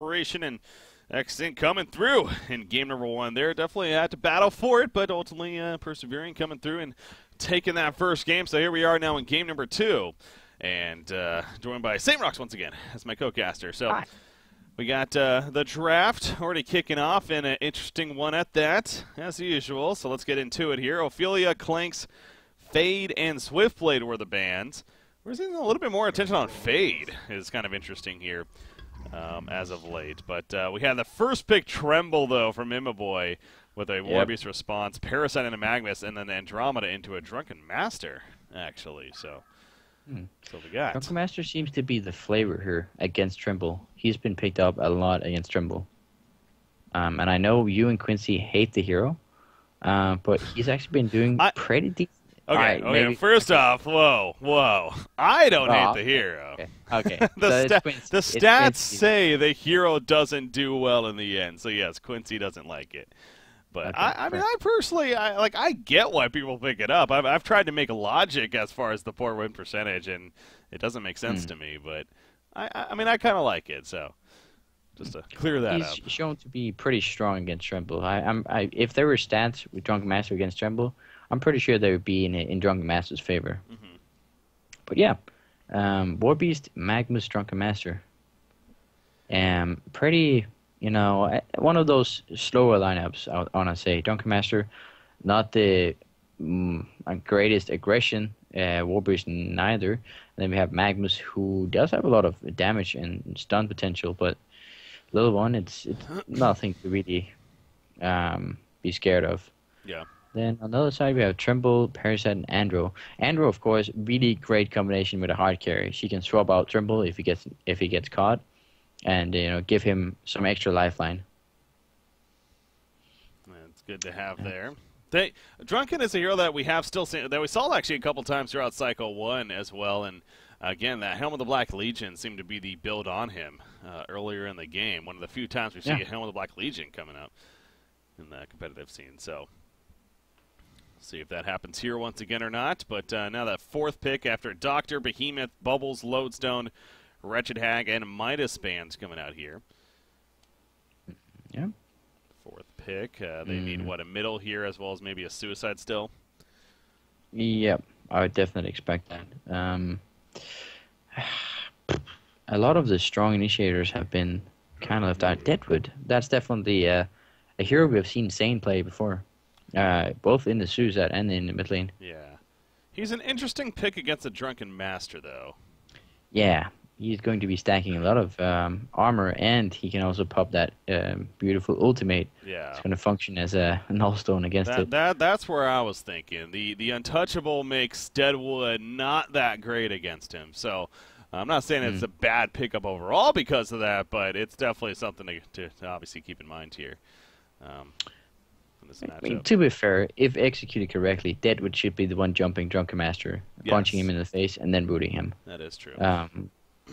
Operation and Extant coming through in game number one. There definitely had to battle for it, but ultimately persevering, coming through and taking that first game. So here we are now in game number two, and joined by St. Rocks once again as my co-caster. So Hi. we got the draft already kicking off, and an interesting one at that, as usual. So let's get into it here. Ophelia, Clanks, Fade, and Swiftblade were the bands. We're seeing a little bit more attention on Fade. Is kind of interesting here. As of late. But we had the first pick, Tremble, though, from Imaboy with a Warbeast response, Parasite into Magnus, and then Andromeda into a Drunken Master, actually. So, so we got. Drunken Master seems to be the flavor here against Trimble. He's been picked up a lot against Trimble. And I know you and Quincy hate the hero, but he's actually been doing pretty decent. Okay, right, first off, whoa. I don't hate the hero. Okay. The stats say the hero doesn't do well in the end, so yes, Quincy doesn't like it. But okay, I mean, I personally, I get why people pick it up. I've tried to make logic as far as the poor win percentage, and it doesn't make sense to me. But I mean, I kind of like it, so just to clear that up. He's shown to be pretty strong against Tremble. If there were stats with Drunken Master against Tremble, I'm pretty sure they would be in Drunken Master's favor. But yeah, Warbeast, Magnus, Drunken Master. Pretty, one of those slower lineups, I want to say. Drunken Master, not the greatest aggression. Warbeast, neither. And then we have Magnus, who does have a lot of damage and stun potential, but little one, it's nothing to really be scared of. Yeah. Then on the other side, we have Trimble, Parasite, and Andro. Andro, of course, really great combination with a hard carry. She can swap out Trimble if he gets caught, and give him some extra lifeline. It's good to have there. Drunken is a hero that we have still seen, that we saw actually a couple times throughout Cycle 1 as well, and again, that Helm of the Black Legion seemed to be the build on him earlier in the game. One of the few times we see a Helm of the Black Legion coming up in the competitive scene. So see if that happens here once again or not. But now that fourth pick after Doctor, Behemoth, Bubbles, Lodestone, Wretched Hag, and Midas bands coming out here. Yeah. Fourth pick. They need, a middle here as well as maybe a Suicide still? Yep, I would definitely expect that. A lot of the strong initiators have been kind of left out. Deadwood, that's definitely a hero we have seen Sane play before. Both in the Suicide and in the mid lane. Yeah. He's an interesting pick against a Drunken Master, though. Yeah, he's going to be stacking a lot of armor, and he can also pop that beautiful ultimate. Yeah. It's going to function as a nullstone against it. That's where I was thinking. The Untouchable makes Deadwood not that great against him. So I'm not saying it's a bad pickup overall because of that, but it's definitely something to obviously keep in mind here. I mean, to be fair, if executed correctly, Deadwood should be the one jumping Drunken Master, punching him in the face, and then booting him. That is true.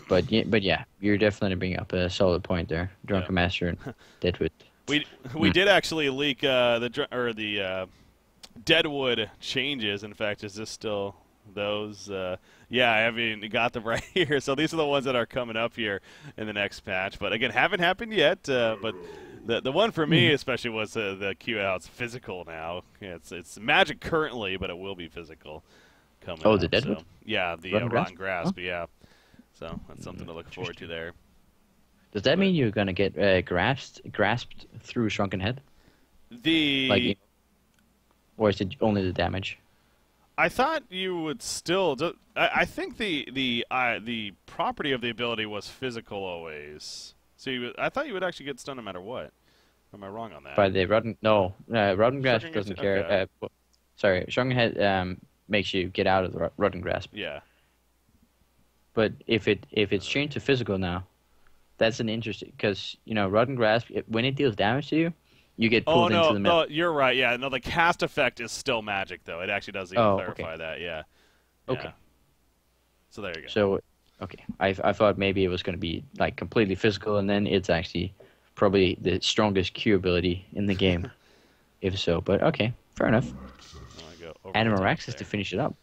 But yeah, you're definitely bringing up a solid point there. Drunken Master and Deadwood. We did actually leak the Deadwood changes. In fact, is this still those? Yeah, I haven't got them right here. So these are the ones that are coming up here in the next patch. But again, haven't happened yet. But the one for me especially was the Q out. It's physical now. It's magic currently, but it will be physical coming up. Oh, the Deadwood? So, yeah, the Rotten Grasp. Yeah. So that's something to look forward to there. Does that mean you're going to get grasped through Shrunken Head? Or is it only the damage? I thought you would still. I think the property of the ability was physical always. So I thought you would actually get stunned no matter what. Am I wrong on that? By the Rotten Grasp doesn't care. Okay. Sorry, Shrunken Head makes you get out of the Rotten Grasp. Yeah. But if it's changed to physical now, that's an interesting, because Rotten Grasp, when it deals damage to you, you get pulled into the middle. Oh, you're right. Yeah, no, the cast effect is still magic though. It actually does even clarify that. Yeah. Okay. So there you go. So, okay, I thought maybe it was going to be like completely physical, and then it's actually probably the strongest Q ability in the game, if so. But okay, fair enough. Animaraxis to finish it up.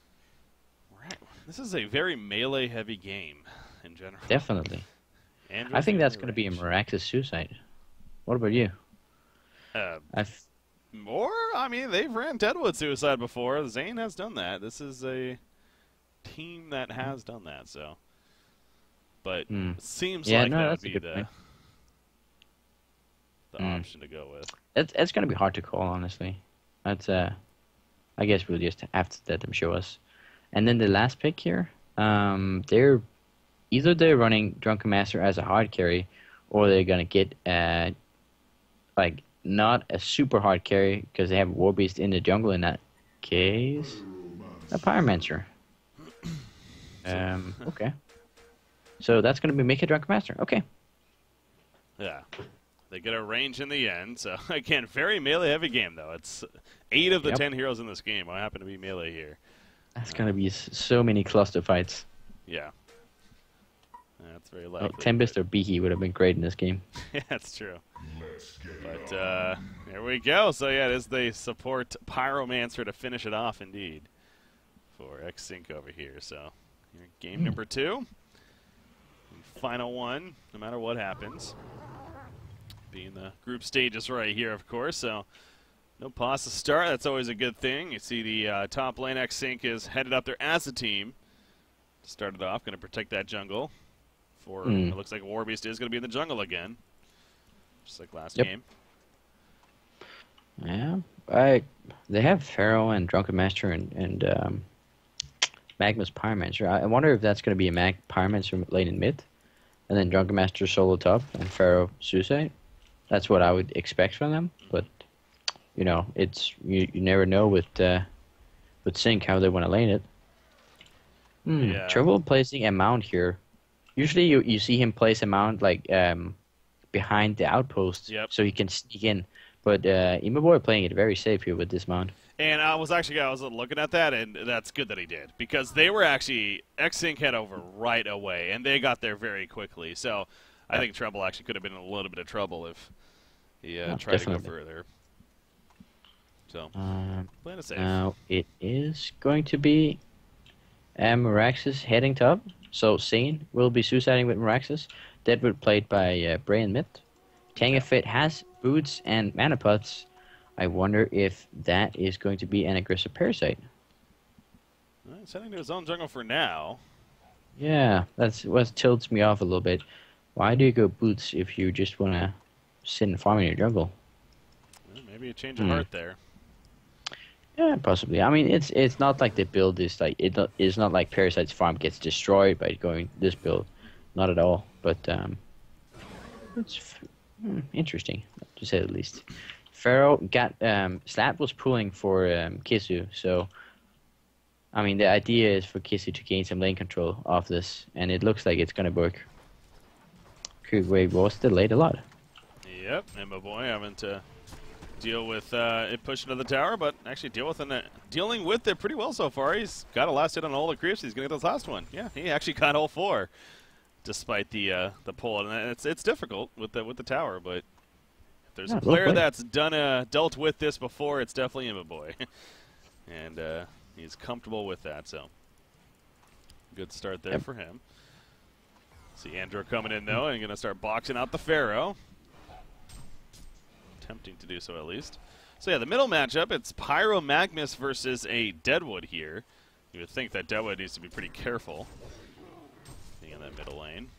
This is a very melee-heavy game in general. Definitely. I Android's think the that's only going to be a range. Mirax's suicide. What about you? Uh, I or, I mean, they've ran Deadwood Suicide before. Zane has done that. This is a team that has done that, so. But Hmm. it seems Yeah, like no, that would that's a be good the point. Hmm. option to go with. It's going to be hard to call, honestly. That's I guess we'll just have to let them show us. And then the last pick here, they're they're running Drunken Master as a hard carry, or they're gonna get like not a super hard carry because they have War Beast in the jungle in that case. A Pyromancer. Okay. So that's gonna be make a Drunken Master. Okay. Yeah. They get a range in the end. So, again, very melee-heavy game, though. It's 8 of the Yep. 10 heroes in this game. I happen to be melee here. That's gonna be so many cluster fights. Yeah. That's very Oh, likely. Tempest or Beaky would have been great in this game. Yeah, that's true. But there we go. So, yeah, it is the support Pyromancer to finish it off, indeed, for X-Sync over here. So, game number 2. Final one, no matter what happens. Being the group stages right here, of course, so no pause to start. That's always a good thing. You see the top lane X-Sync is headed up there as a team. Started off, going to protect that jungle. It looks like War Beast is going to be in the jungle again, just like last game. Yeah, they have Pharaoh and Drunken Master and Magma's Pyromancer. I wonder if that's going to be a Pyromancer lane in mid, and then Drunken Master solo top and Pharaoh Suicide. That's what I would expect from them, but you know, it's you never know with Sync how they want to lane it. Yeah. Trouble placing a mount here. Usually you see him place a mount like behind the outpost, so he can sneak in. But Imaboy playing it very safe here with this mount. And I was looking at that, and that's good that he did, because they were actually X-Sync head over right away, and they got there very quickly. So I think Trouble actually could have been in a little bit of trouble if he tried to go further. So plan it safe. Now it is going to be Meraxis heading top. So Sane will be suiciding with Meraxis. Deadwood played by Bray and Mid. Tangafit has boots and mana pots. I wonder if that is going to be an aggressive parasite. He's heading to his own jungle for now. Yeah, that's what tilts me off a little bit. Why do you go boots if you just want to sit and farm in your jungle? Well, maybe a change of heart there. Yeah, possibly. I mean, it's not like the build is like it's not like Parasite's farm gets destroyed by going this build, not at all. But it's interesting to say the least. Pharaoh got Slap was pulling for Kisu, so I mean the idea is for Kisu to gain some lane control off this, and it looks like it's gonna work. Kugway was delayed a lot. Yep, and my boy having to deal with it pushing to the tower, but actually dealing with it pretty well so far. He's got a last hit on all the creeps. He's gonna get this last one. Yeah, he actually got all 4, despite the pull. And it's difficult with the tower, but if there's a player that's dealt with this before, it's definitely him, boy. And he's comfortable with that, so good start there for him. See Andrew coming in though, and gonna start boxing out the Pharaoh. Attempting to do so at least. So yeah, the middle matchup, it's Pyro Magnus versus a Deadwood here. You would think that Deadwood needs to be pretty careful being in that middle lane.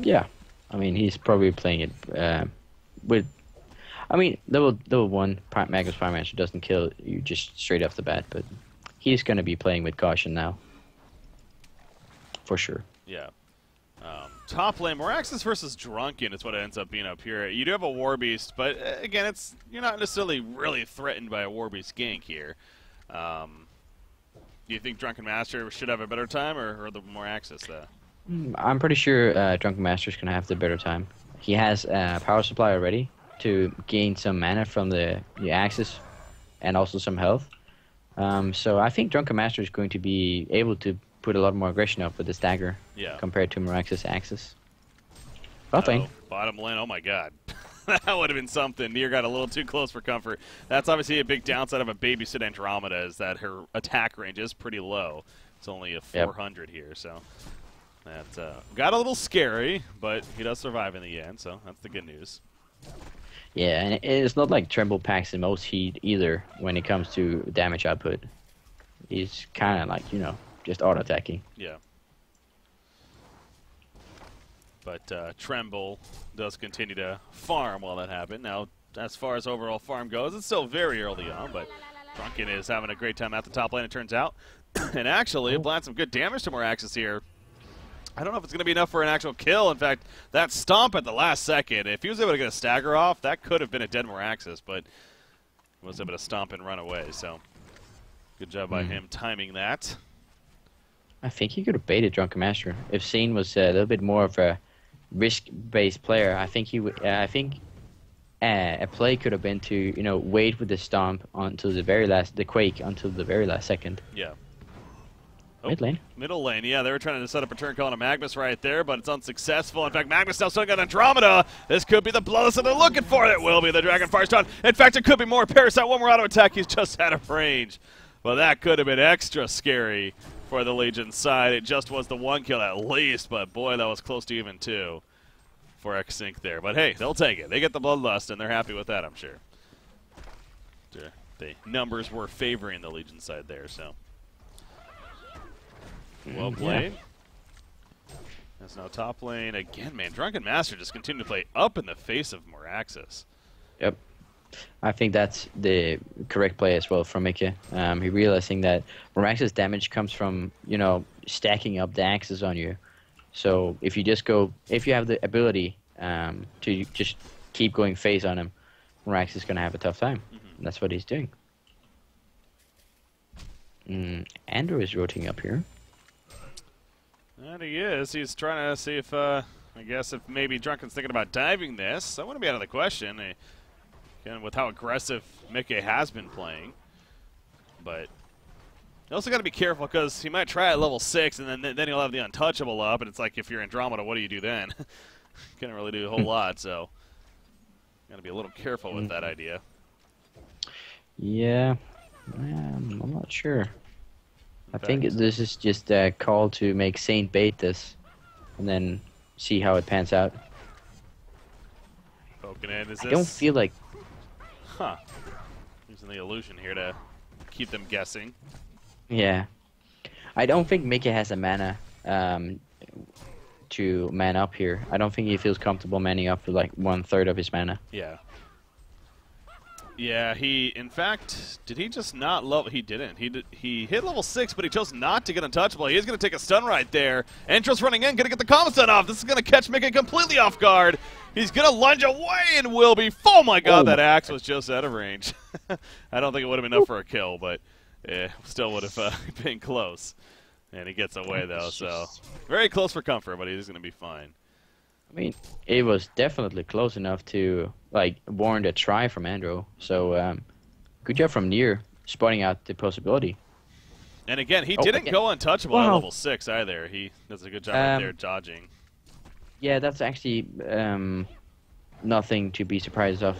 Yeah, I mean he's probably playing it with. I mean level 1 Magnus Pyromancer doesn't kill you just straight off the bat, but he's going to be playing with caution now, for sure. Yeah. Top lane, Meraxis versus Drunken is what it ends up being up here. You do have a War Beast, but again, you're not necessarily really threatened by a War Beast gank here. Do you think Drunken Master should have a better time, or the Meraxis? I'm pretty sure Drunken Master's going to have the better time. He has power supply already to gain some mana from the Axis and also some health. So I think Drunken Master is going to be able to put a lot more aggression up with the stagger compared to Meraxis Axis. Bottom lane, oh my god. That would have been something. Nier got a little too close for comfort. That's obviously a big downside of a babysit Andromeda, is that her attack range is pretty low. It's only a 400 here, so That got a little scary, but he does survive in the end, so that's the good news. Yeah, and it's not like Tremble packs the most heat either when it comes to damage output. He's kind of like, you know, just auto-attacking. Yeah. But Tremble does continue to farm while that happened. Now, as far as overall farm goes, it's still very early on, but Drunken is having a great time at the top lane, it turns out. And actually, applying some good damage to Moraxis here. I don't know if it's going to be enough for an actual kill. In fact, that stomp at the last second, if he was able to get a stagger off, that could have been a dead Moraxis, but he was able to stomp and run away, so good job by him timing that. I think he could have baited Drunken Master. If Scene was a little bit more of a risk-based player, I think he would. I think a play could have been to, you know, wait with the stomp until the very last, the quake until the very last second. Yeah. Oh, mid lane. Middle lane, yeah, they were trying to set up a turn call on a Magnus right there, but it's unsuccessful. In fact, Magnus now swinging on Andromeda. This could be the blow that they're looking for. It will be the Dragon Firestone. In fact, it could be more. Parasite, one more auto attack. He's just out of range. Well, that could have been extra scary for the Legion's side. It just was the one kill at least, but boy, that was close to even two for X-Sync there. But hey, they'll take it. They get the Bloodlust, and they're happy with that, I'm sure. The numbers were favoring the Legion side there, so. Well played. Yeah. That's now top lane. Again, man, Drunken Master just continued to play up in the face of Moraxis. Yep. I think that's the correct play as well from Mikke. He realizing that Moraxis damage comes from, you know, stacking up the axes on you. So if you just go, if you have the ability to just keep going phase on him, Moraxis is going to have a tough time. And that's what he's doing. Andrew is rotating up here. And he is. He's trying to see if, I guess, if maybe Drunken's thinking about diving this. That wouldn't be out of the question. Again, with how aggressive Mikke has been playing. But you also got to be careful because he might try at level 6 and then he'll have the Untouchable up. And it's like, if you're Andromeda, what do you do then? Can't really do a whole lot, so got to be a little careful with that idea. Yeah, I'm not sure. I think this is just a call to make Saint bait this, and then see how it pans out. Poking in, is this? I don't feel like. Huh. Using the illusion here to keep them guessing. Yeah, I don't think Mikke has a mana to man up here. I don't think he feels comfortable manning up for like 1/3 of his mana. Yeah. Yeah, in fact, did he just not level? He didn't. He hit level 6, but he chose not to get untouchable. He is going to take a stun right there. Entros running in, going to get the combo stun off. This is going to catch Mikke completely off guard. He's going to lunge away and will be. Oh my god, that axe was just out of range. I don't think it would have been enough for a kill, but still would have been close. And he gets away, though, so very close for comfort, but he's going to be fine. I mean, it was definitely close enough to, like, warrant a try from Andrew. So, good job from Nier, spotting out the possibility. And again, he didn't go untouchable at level 6 either. He does a good job right there dodging. Yeah, that's actually nothing to be surprised of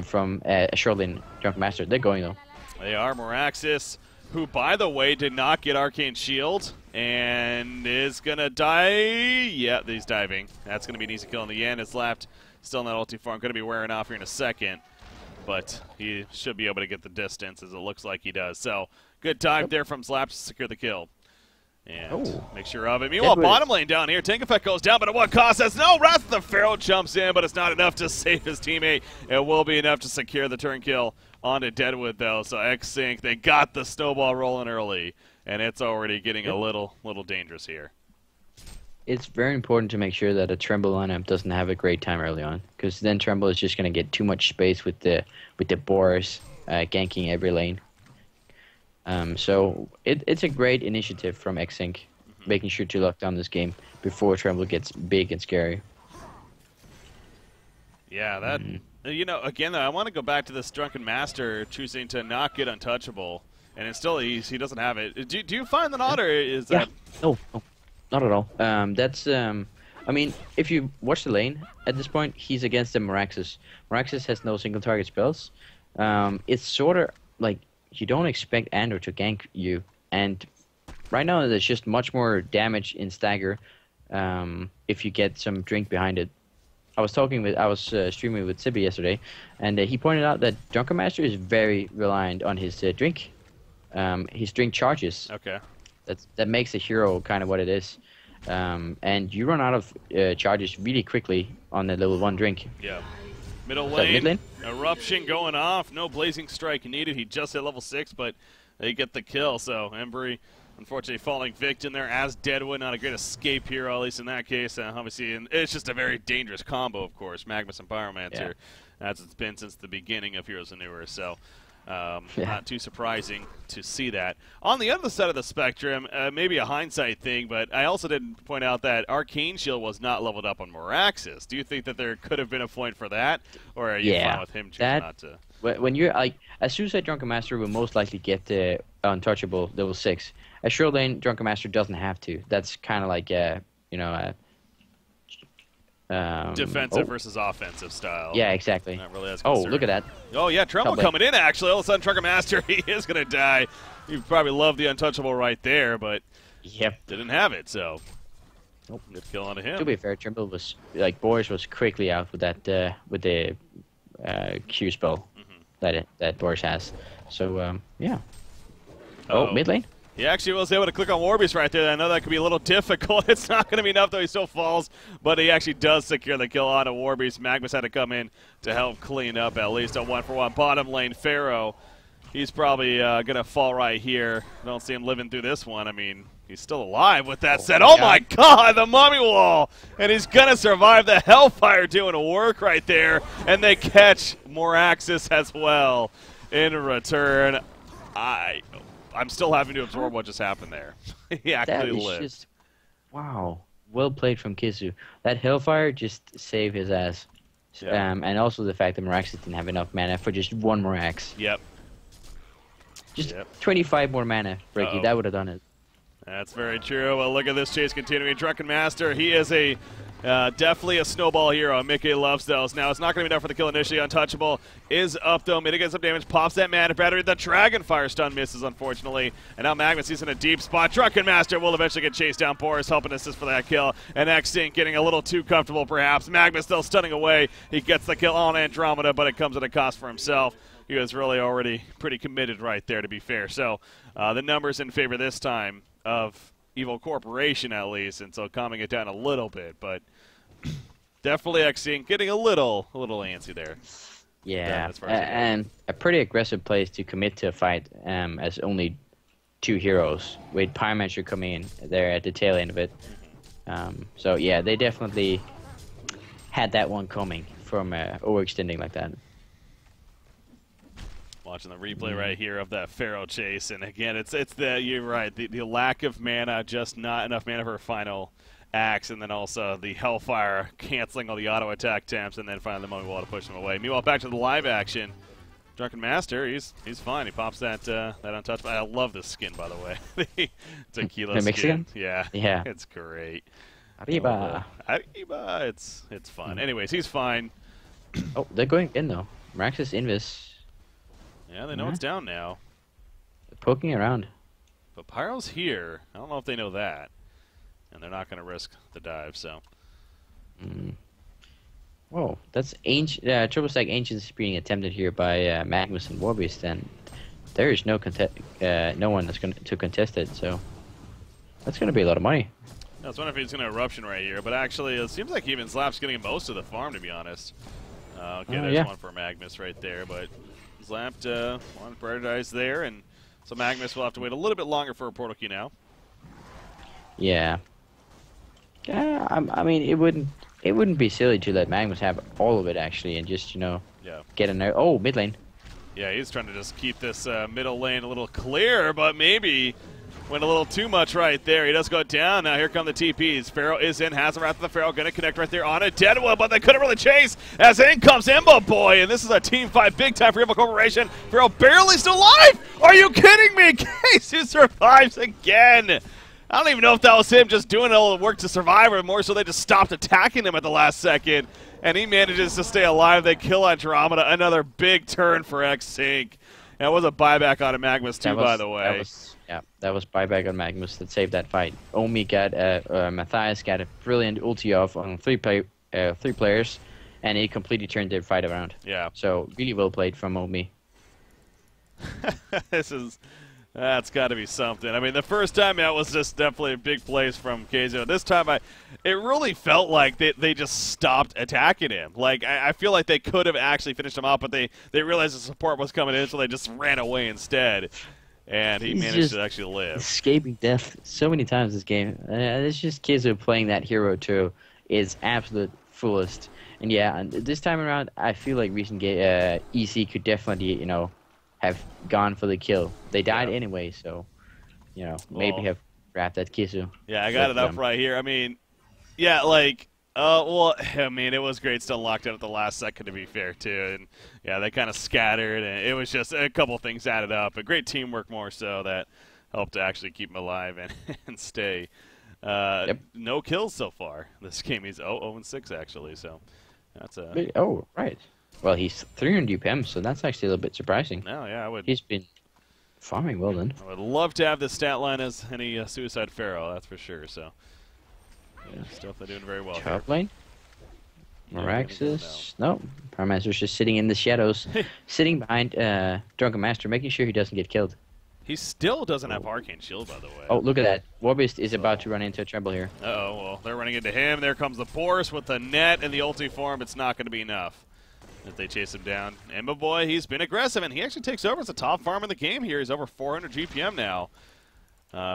from Sherlin Drunken Master. They're going, though. They are. Moraxis, who, by the way, did not get Arcane Shield and is going to die. Yeah, he's diving. That's going to be an easy kill in the end. It's left still in that ulti farm. Going to be wearing off here in a second, but he should be able to get the distance, as it looks like he does. So, good dive there from Slaps to secure the kill. And make sure of it. Meanwhile, bottom lane down here. Tank Effect goes down, but at what cost? That's no Wrath of the Pharaoh jumps in, but it's not enough to save his teammate. It will be enough to secure the turn kill onto Deadwood, though. So X-Sync, they got the snowball rolling early, and it's already getting a little dangerous here. It's very important to make sure that a Tremble lineup doesn't have a great time early on, because then Tremble is just going to get too much space with the Boars ganking every lane. So it's a great initiative from X-Sync, making sure to lock down this game before Tremble gets big and scary. Yeah, that you know, again, though, I want to go back to this Drunken Master choosing to not get untouchable, and it's still he doesn't have it. Do you find that odd, or is that? No, not at all. That's I mean, if you watch the lane at this point, he's against the Moraxis. Moraxis has no single target spells. It's sort of like you don't expect Andrew to gank you, and right now there's just much more damage in Stagger if you get some drink behind it. I was streaming with Sibi yesterday, and he pointed out that Drunken Master is very reliant on his drink. His drink charges. Okay. That makes a hero kind of what it is. And you run out of charges really quickly on the level 1 drink. Yeah. Middle Mid lane, lane? Eruption going off. No Blazing Strike needed. He just hit level 6, but they get the kill. So Embry, unfortunately, falling victim there as Deadwood. Not a great escape hero, at least in that case. Obviously, and it's just a very dangerous combo, of course. Magnus and Pyromancer, as it's been since the beginning of Heroes and Newer. So not too surprising to see that. On the other side of the spectrum, maybe a hindsight thing, but I also didn't point out that Arcane Shield was not leveled up on Moraxis. Do you think that there could have been a point for that, or are you fine with him choosing not to? When you're like, a Suicide Drunken Master will most likely get the Untouchable level 6. A Short Lane Drunken Master doesn't have to. That's kind of like defensive versus offensive style. Yeah, exactly. Not really as concerned. Look at that. Oh, yeah, Tremble coming in, actually. All of a sudden, Drunken Master, he is going to die. You probably love the Untouchable right there, but didn't have it, so good kill onto him. To be fair, Tremble was, like, Boris was quickly out with that, with the Q spell that Boris has. So, yeah. Oh, mid lane? He actually was able to click on Warbeast right there. I know that could be a little difficult. It's not going to be enough, though. He still falls, but he actually does secure the kill on a Warbeast. Magnus had to come in to help clean up at least a 1-for-1. Bottom lane, Pharaoh. He's probably going to fall right here. Don't see him living through this one. I mean, he's still alive with that said. Oh, my God, the Mummy Wall. And he's going to survive the Hellfire doing work right there. And they catch Moraxis as well in return. I'm still having to absorb what just happened there. He actually lived. Just, wow. Well played from Kisu. That Hellfire just saved his ass. Yeah. And also the fact that Moraxis didn't have enough mana for just one Morax. Yep. Just 25 more mana, Ricky. That would have done it. That's very true. Well, look at this chase continuing. Drunken Master, he is a definitely a snowball hero. Mickey loves those. Now, it's not going to be enough for the kill initially. Untouchable is up, though. Mitigates some damage, pops that mana battery. The Dragonfire stun misses, unfortunately. And now Magnus, he's in a deep spot. Drunken Master will eventually get chased down. Boris helping assist for that kill. And X-Sync getting a little too comfortable, perhaps. Magnus still stunning away. He gets the kill on Andromeda, but it comes at a cost for himself. He was really already pretty committed right there, to be fair. So the numbers in favor this time of Evil Corporation, at least, and so calming it down a little bit, but definitely X-Sync getting a little antsy there. Yeah, and a pretty aggressive place to commit to a fight as only 2 heroes, with Pyromancer coming in there at the tail end of it. So yeah, they definitely had that one coming from overextending like that. Watching the replay right here of that Pharaoh chase, and again, it's the you're right, the lack of mana, just not enough mana for a final axe, and then also the Hellfire canceling all the auto attack attempts, and then finally the Mummy Wall to push him away. Meanwhile, back to the live action. Drunken Master, he's fine. He pops that untouchable. I love this skin, by the way. The tequila skin. Yeah, it's great. Arriba. Arriba. It's fun. Anyways, he's fine. Oh, they're going in though. Moraxis Invis. Yeah, they know it's down now. They're poking around. But Pyro's here. I don't know if they know that. And they're not going to risk the dive, so. Whoa, that's ancient. Triple stack Ancients being attempted here by Magnus and Warbeast, and there is no one that's going to contest it, so that's going to be a lot of money. I was wondering if he's going to Eruption right here, but actually it seems like even Slap's getting most of the farm, to be honest. Okay, there's one for Magnus right there, but Slapped on Paradise there, and so Magnus will have to wait a little bit longer for a portal key now. Yeah. I mean, it wouldn't be silly to let Magnus have all of it actually, and just get in there. Oh, mid lane. Yeah, he's trying to just keep this middle lane a little clear, but maybe went a little too much right there. He does go down. Now here come the TPs. Pharaoh is in. Has the Wrath of the Pharaoh. Going to connect right there on a Deadwood, but they couldn't really chase as in comes Imbo Boy. And this is a team fight. Big time for Evil Corporation. Pharaoh barely still alive. Are you kidding me? Case who survives again. I don't even know if that was him just doing all the work to survive, or more so they just stopped attacking him at the last second. And he manages to stay alive. They kill Andromeda. Another big turn for X-Sync. That was a buyback on a Magnus too, by the way. That was buyback on Magnus that saved that fight. Omi got Matthias got a brilliant ulti off on three players, and it completely turned their fight around. Yeah. So really well played from Omi. That's got to be something. I mean, the first time that was just definitely a big place from Keizo. This time, it really felt like they just stopped attacking him. Like, I feel like they could have actually finished him off, but they realized the support was coming in, so they just ran away instead. And he managed to actually live. Escaping death so many times this game. It's just Keizo playing that hero to is absolute fullest. And yeah, this time around, I feel like recent EC could definitely, have gone for the kill. They died anyway, so maybe have wrapped that Kisu. Yeah, I got it up right here. I mean, yeah, like, I mean, it was great still locked in at the last second, to be fair, too. And yeah, they kind of scattered, and it was just a couple things added up. But great teamwork more so that helped to actually keep him alive and stay. No kills so far. This game, he's 0-6 actually, so that's a... Oh, right. Well, he's 300 UPM, so that's actually a little bit surprising. No, yeah, I would. He's been farming well then. I would love to have the stat line as any Suicide Pharaoh, that's for sure. So, yeah, still doing very well. Top lane. Meraxis. No, Paramaster's just sitting in the shadows, sitting behind Drunken Master, making sure he doesn't get killed. He still doesn't have Arcane Shield, by the way. Oh, look at that. Warbeast is about to run into a tremble here. Uh-oh, well, they're running into him. There comes the Boris with the net and the ulti form. It's not going to be enough if they chase him down. And my boy, he's been aggressive, and he actually takes over as the top farm in the game here. He's over 400 GPM now.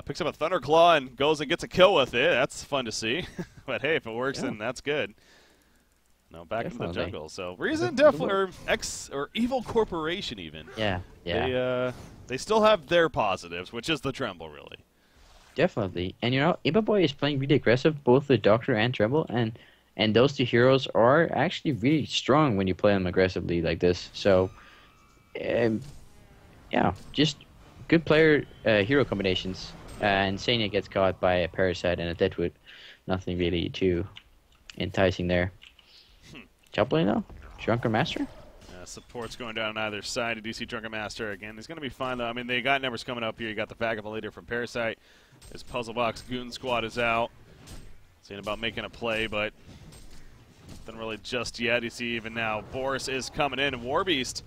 Picks up a Thunderclaw and goes and gets a kill with it. That's fun to see. But hey, if it works, then that's good. No, back into the jungle. So Reason definitely, or Evil Corporation even. Yeah. They still have their positives, which is the Tremble, really. Definitely. And Imba Boy is playing really aggressive, both with Doctor and Tremble, and those two heroes are actually really strong when you play them aggressively like this. So, yeah, just good player hero combinations. And Sania gets caught by a Parasite and a Deadwood. Nothing really too enticing there. Top lane though? Drunken Master? Support's going down on either side. You do see Drunken Master again. He's going to be fine, though. I mean, they got numbers coming up here. You got the Vagabond leader from Parasite. His Puzzle Box Goon Squad is out. Seeing about making a play, but nothing really just yet. You see even now Boris is coming in, and Warbeast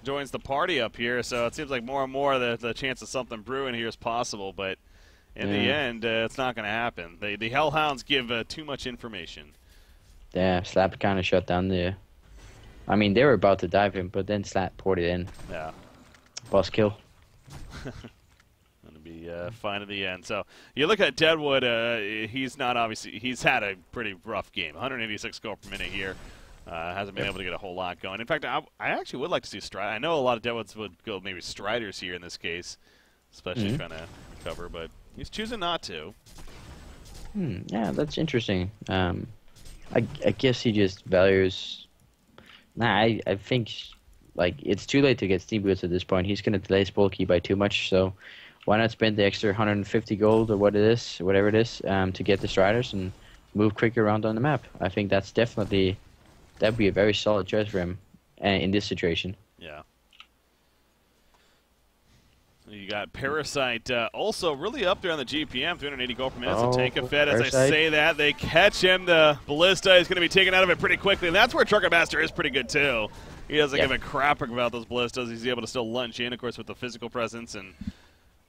joins the party up here. So it seems like more and more the chance of something brewing here is possible, but in the end, it's not going to happen. The Hellhounds give too much information. Yeah, Slap kind of shut down the... I mean, they were about to dive him, but then Slap poured it in. Yeah. Boss kill. Gonna be fine in the end. So you look at Deadwood. He's not obviously. He's had a pretty rough game. 186 gold per minute here. Hasn't been able to get a whole lot going. In fact, I actually would like to see Strider. I know a lot of Deadwoods would go maybe Striders here in this case, especially trying to cover, but he's choosing not to. Yeah, that's interesting. I guess he just values. Nah, I think like it's too late to get Steam Boots at this point. He's gonna delay Spolky by too much, so why not spend the extra 150 gold or whatever it is, to get the Striders and move quicker around on the map. I think that'd be a very solid choice for him in this situation. Yeah. You got Parasite also really up there on the GPM, 380 gold per minute. So take a fed as I say that. They catch him. The Ballista is going to be taken out of it pretty quickly. And that's where Drunken Master is pretty good, too. He doesn't give a crap about those Ballistas. He's able to still lunge in, of course, with the physical presence and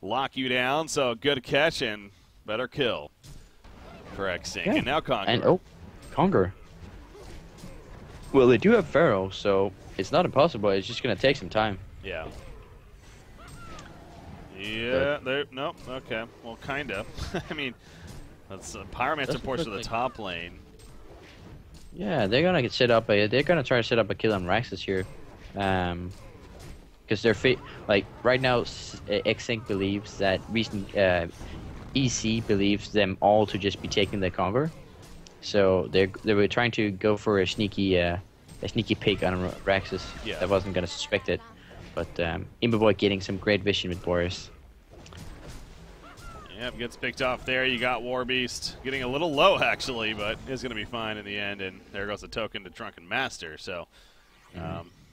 lock you down. So good catch and better kill for X-Sync. Yeah. And now Conqueror. And, Conqueror. Well, they do have Pharaoh, so it's not impossible. It's just going to take some time. Yeah. Yeah, no, okay. Well, kind of. I mean, that's Pyromancer push to the top lane. Yeah, they're gonna try to set up a kill on Raxus here, because they're like right now. X-Sync believes that recent EC believes them all to just be taking the Conqueror, so they were trying to go for a sneaky pick on Raxus that wasn't gonna suspect it. But Imba Boy getting some great vision with Boris. Yep, gets picked off there. You got Warbeast getting a little low, actually, but is going to be fine in the end. And there goes the token to Drunken Master. So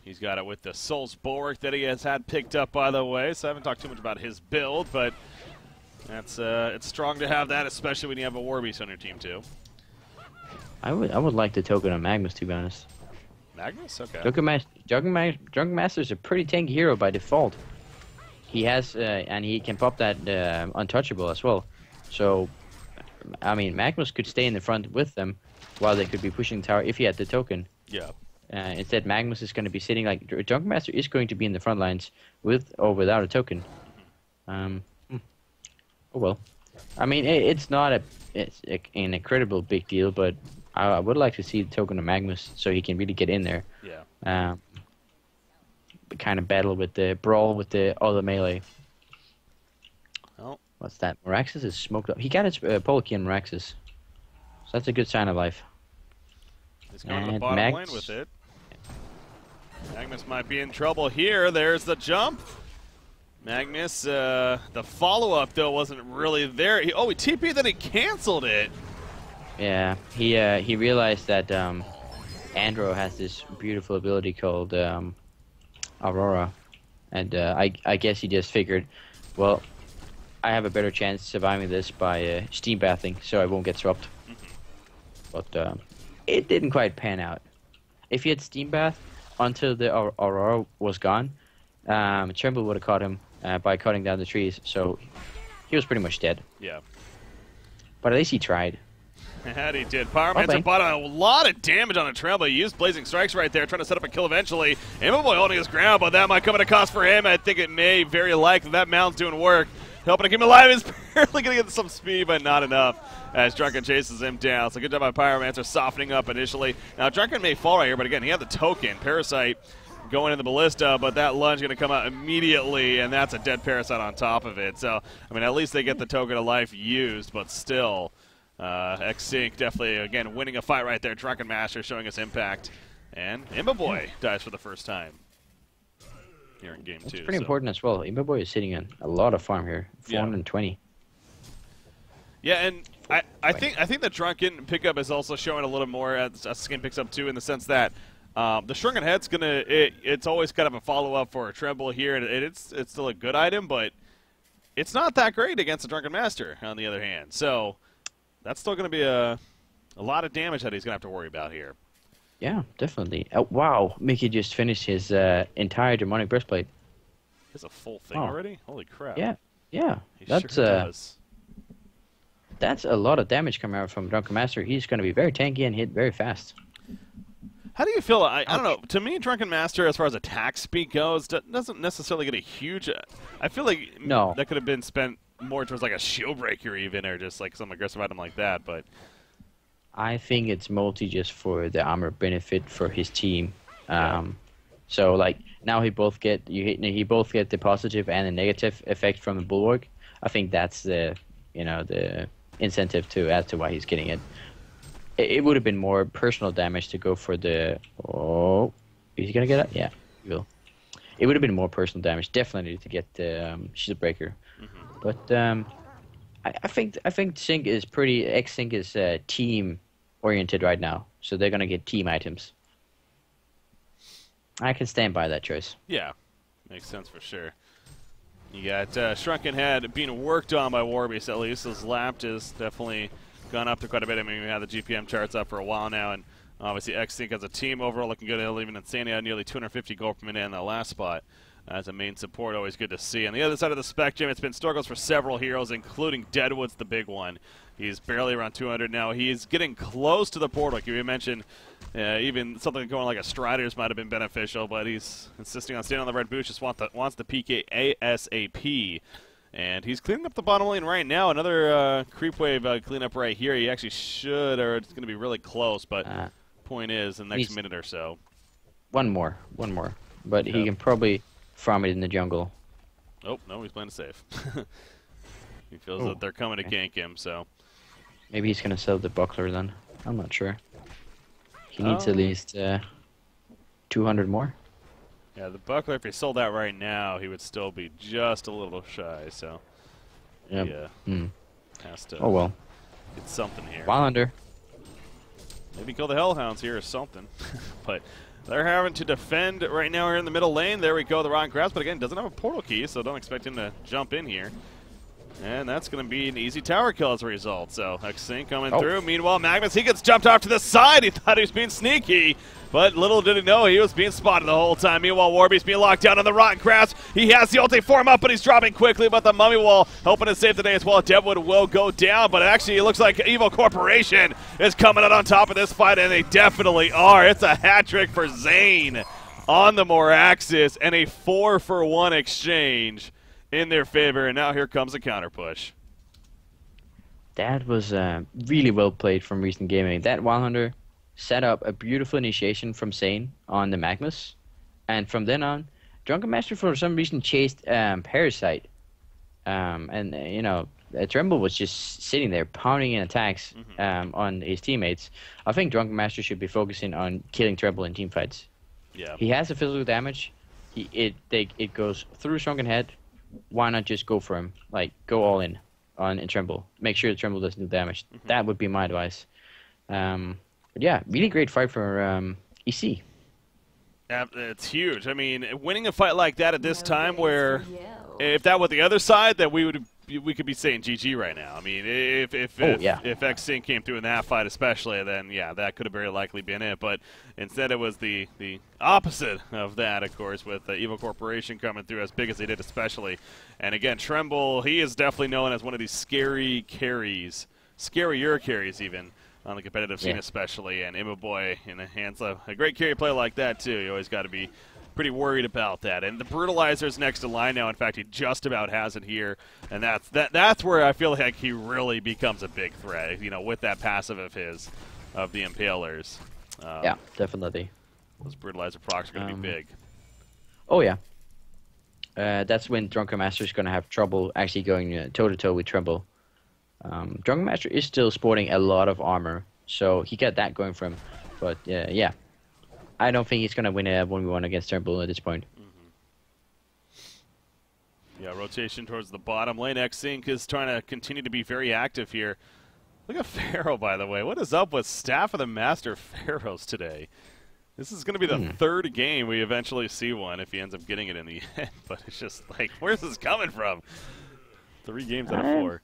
He's got it with the Souls Bulwark that he has had picked up, by the way. So I haven't talked too much about his build, but that's it's strong to have that, especially when you have a War Beast on your team too. I would like the token on Magnus, to be honest. Magnus? Okay. Drunken Master's a pretty tanky hero by default. He has and he can pop that untouchable as well. So, I mean, Magnus could stay in the front with them while they could be pushing the tower if he had the token. Yeah. Instead, Magnus is going to be sitting like Drunken Master is going to be in the front lines with or without a token. Oh well. I mean, it's not an incredible big deal, but I would like to see the token of Magnus so he can really get in there. Yeah. Kind of battle with the brawl with the other melee. Oh. What's that? Meraxes is smoked up. He got his Poliki and Meraxes. So that's a good sign of life. He's going to the bottom lane with it. Magnus might be in trouble here. There's the jump. Magnus, the follow-up, though, wasn't really there. He TP'd, then he canceled it. Yeah, he realized that Andro has this beautiful ability called Aurora. And I guess he just figured, well, I have a better chance surviving this by steam bathing, so I won't get swapped. But it didn't quite pan out. If he had steam bath until the Aurora was gone, Tremble would have caught him by cutting down the trees, so he was pretty much dead. Yeah. But at least he tried. And he did. Pyromancer bought a lot of damage on a Tremble. He used Blazing Strikes right there, trying to set up a kill eventually. Immoboy holding his ground, but that might come at a cost for him. I think it may very likely. That Mount's doing work. Helping to keep him alive. He's barely going to get some speed, but not enough as Drunken chases him down. So good job by Pyromancer softening up initially. Now, Drunken may fall right here, but again, he had the token. Parasite going in the Ballista, but that lunge going to come out immediately, and that's a dead Parasite on top of it. So, I mean, at least they get the token of life used, but still, X-Sync definitely, again, winning a fight right there. Drunken Master showing us impact. And Immoboy dies for the first time here in game 2. It's pretty important as well. Immoboy is sitting in a lot of farm here, 420. Yeah, and I think the Drunken pickup is also showing a little more as Skin picks up too, in the sense that the Shrunken Head's it's always kind of a follow up for a Tremble here, and it's still a good item, but it's not that great against the Drunken Master on the other hand. So that's still going to be a lot of damage that he's going to have to worry about here. Yeah, definitely. Wow, Mickey just finished his entire Demonic Breastplate. It's a full thing already? Holy crap. Yeah. He sure does. That's a lot of damage coming out from Drunken Master. He's going to be very tanky and hit very fast. How do you feel? I don't know. To me, Drunken Master, as far as attack speed goes, doesn't necessarily get a huge... I feel like that could have been spent more towards like a shield breaker even, or just like some aggressive item like that, but... I think it's mostly just for the armor benefit for his team. So like now he both get the positive and the negative effect from the Bulwark. I think that's the the incentive to add to why he's getting it. It would have been more personal damage to go for the... Oh, is he gonna get it? Yeah, he will. It would have been more personal damage, definitely, to get the shield breaker. But I think Sync is X-Sync is team oriented right now, so they're gonna get team items. I can stand by that choice. Yeah, makes sense for sure. You got Shrunken Head being worked on by Warbeast at least. His Lapt has definitely gone up to quite a bit. I mean, we had the GPM charts up for a while now, and obviously X-Sync as a team overall looking good. Even Insanity had nearly 250 gold per minute in that last spot. As a main support, always good to see. On the other side of the spectrum, it's been struggles for several heroes, including Deadwood's the big one. He's barely around 200 now. He's getting close to the portal. Like you mentioned, even something going like a Strider's might have been beneficial, but he's insisting on staying on the red boost, just wants the PK ASAP. And he's cleaning up the bottom lane right now. Another creep wave cleanup right here. He actually should, or it's going to be really close, but point is, in the next minute or so. One more. But he can probably farm it in the jungle. Oh, no, he's playing it safe. He feels that they're coming to gank him, so. Maybe he's going to sell the buckler then. I'm not sure. He needs at least 200 more. Yeah, the buckler, if he sold that right now, he would still be just a little shy, so. Yep. Yeah. Has to get something here. Wallander. Maybe kill the Hellhounds here or something. But They're having to defend right now here in the middle lane. There we go, the rotten grasp, but again, doesn't have a portal key, so don't expect him to jump in here. And that's going to be an easy tower kill as a result. So X-Sync coming through. Meanwhile, Magnus, he gets jumped off to the side. He thought he was being sneaky, but little did he know he was being spotted the whole time. Meanwhile, Warby's being locked down on the rotten grasp. He has the ulti form up, but he's dropping quickly. But the Mummy Wall helping to save the day as well. Deadwood will go down, but actually it looks like Evil Corporation is coming out on top of this fight, and they definitely are. It's a hat trick for Zane on the Moraxis, and a 4-for-1 exchange in their favor, and now here comes a counter push. That was really well played from Recent Gaming. That Wild Hunter set up a beautiful initiation from Zane on the Magnus, and from then on, Drunken Master for some reason chased Parasite, and you know, Tremble was just sitting there pounding in attacks on his teammates. I think Drunken Master should be focusing on killing Tremble in team fights. Yeah, he has the physical damage. It goes through Shrunken Head. Why not just go for him? Like, go all in on Tremble. Make sure the Tremble doesn't do damage. That would be my advice. But yeah, really great fight for EC. It's huge. I mean, winning a fight like that at this time, where if that were the other side, that we could be saying GG right now. I mean, if X-Sync came through in that fight especially, then yeah, that could have very likely been it. But instead it was the opposite of that, of course, with Evil Corporation coming through as big as they did especially. And again, Tremble, he is definitely known as one of these scary carries, scarier carries even, on the competitive scene especially. And Boy in the hands of a great carry player like that too, you always got to be pretty worried about that. And the Brutalizer's next in line now. In fact, he just about has it here, and that's where I feel like he really becomes a big threat, you know, with that passive of his, of the Impalers. Yeah, definitely. Those Brutalizer procs are going to be big. Oh yeah. That's when Drunken Master is going to have trouble actually going toe-to-toe with Tremble. Drunken Master is still sporting a lot of armor, so he got that going for him. But yeah. I don't think he's going to win a 1v1 against Tremble at this point. Yeah, rotation towards the bottom lane. X-Sync is trying to continue to be very active here. Look at Pharaoh, by the way. What is up with Staff of the Master Pharaohs today? This is going to be the third game we eventually see one if he ends up getting it in the end. But it's just like, where's this coming from? 3 games out of 4.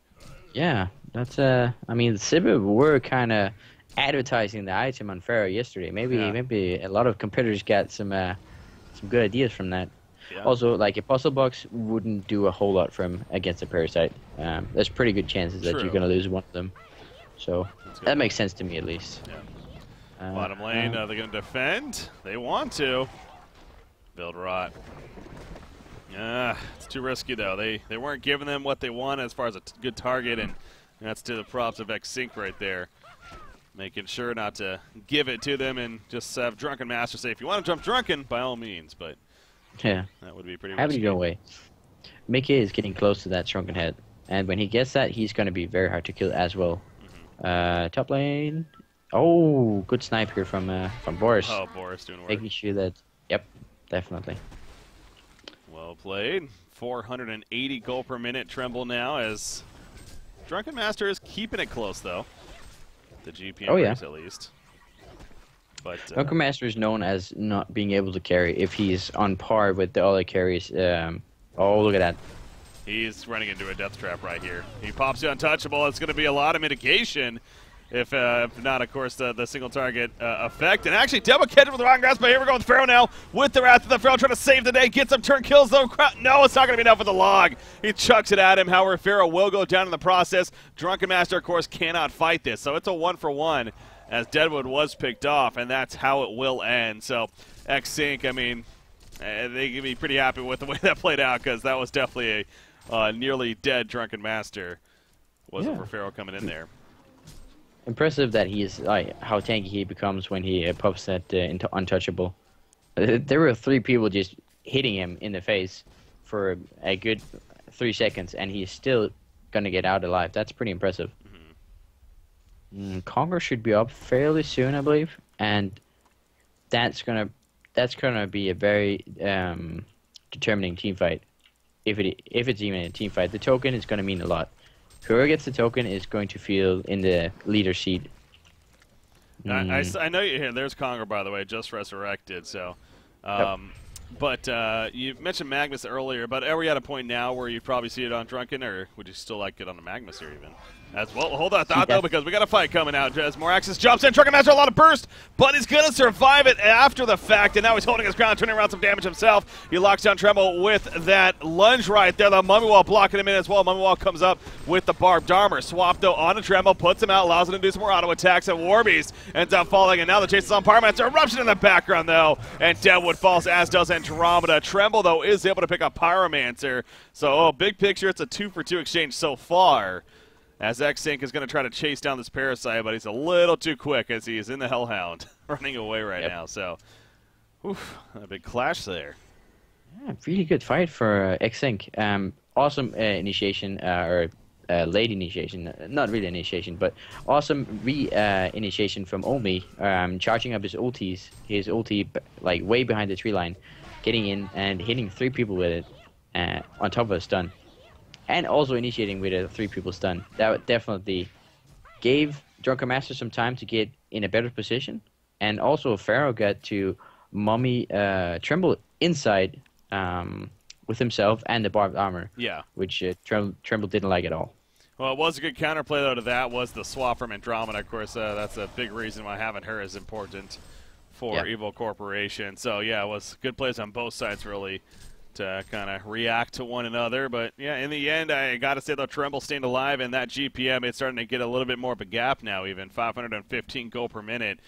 Yeah, that's I mean, Sibib were kind of advertising the item on Pharaoh yesterday. Maybe a lot of competitors got some good ideas from that. Yeah. Also, like a puzzle box wouldn't do a whole lot for him against a Parasite. There's pretty good chances that you're going to lose one of them. So that makes sense to me at least. Yeah. Bottom lane, they're going to defend. They want to. Build rot. It's too risky though. They weren't giving them what they want as far as a good target, and that's to the props of X-Sync right there. Making sure not to give it to them and just have Drunken Master say, if you want to jump Drunken, by all means. But yeah, that would be pretty risky. Have it your way. Mickey is getting close to that Shrunken Head, and when he gets that, he's going to be very hard to kill as well. Top lane. Oh, good snipe here from Boris. Oh, Boris doing work. Making sure that, yep, definitely. Well played. 480 gold per minute Tremble now, as Drunken Master is keeping it close though. The GPM race at least. But Drunken Master is known as not being able to carry if he's on par with the other carries. Oh, look at that. He's running into a death trap right here. He pops the untouchable. It's going to be a lot of mitigation. If not, of course, the single target effect. And actually, Devil catches with the rotten grasp, but here we go with Pharaoh now. With the Wrath of the Pharaoh trying to save the day. Gets some turn kills, though. No, it's not going to be enough with the log. He chucks it at him. However, Pharaoh will go down in the process. Drunken Master, of course, cannot fight this. So it's a 1-for-1 as Deadwood was picked off, and that's how it will end. So X-Sync, I mean, they can be pretty happy with the way that played out, because that was definitely a nearly dead Drunken Master. Wasn't for Pharaoh coming in there. Impressive that he's how tanky he becomes when he pops that into untouchable. There were 3 people just hitting him in the face for a good 3 seconds, and he's still gonna get out alive. That's pretty impressive. Conquer should be up fairly soon, I believe, and that's gonna be a very determining team fight. If it's even a team fight, the token is gonna mean a lot. Whoever gets the token is going to feel in the leader seat. I know you here. There's Conger, by the way, just resurrected. So, Yep. but you mentioned Magnus earlier. But are we at a point now where you'd probably see it on Drunken, or would you still like it on the Magnus here even? As well, hold that thought though, because we got a fight coming out. As Moraxis jumps in, Drunken Master a lot of burst, but he's gonna survive it after the fact, and now he's holding his ground, turning around some damage himself. He locks down Tremble with that lunge right there. The Mummy Wall blocking him in as well. Mummy Wall comes up with the barbed armor. Swap though onto Tremble, puts him out, allows him to do some more auto attacks, and Warbeast ends up falling, and now the chase is on Pyromancer. Eruption in the background though, and Deadwood falls, as does Andromeda. Tremble though is able to pick up Pyromancer, so big picture, it's a 2-for-2 exchange so far. As X-Sync is going to try to chase down this Parasite, but he's a little too quick as he is in the Hellhound running away right now. So, a big clash there. Yeah, really good fight for X-Sync. Awesome initiation, or late initiation. Not really initiation, but awesome re-initiation from Omi, charging up his ultis. His ulti, like, way behind the tree line, getting in and hitting 3 people with it on top of a stun. And also initiating with a 3 people stun. That definitely gave Drunken Master some time to get in a better position. And also Pharaoh got to Mummy Tremble inside with himself and the barbed armor. Yeah. Which Tremble didn't like at all. Well, it was a good counterplay, though, to that was the swap from Andromeda. Of course, that's a big reason why having her is important for Evil Corporation. So, yeah, it was good plays on both sides, really, to kind of react to one another. But yeah, in the end, I gotta say though, Tremble staying alive, and that GPM, it's starting to get a little bit more of a gap now, even 515 gold per minute.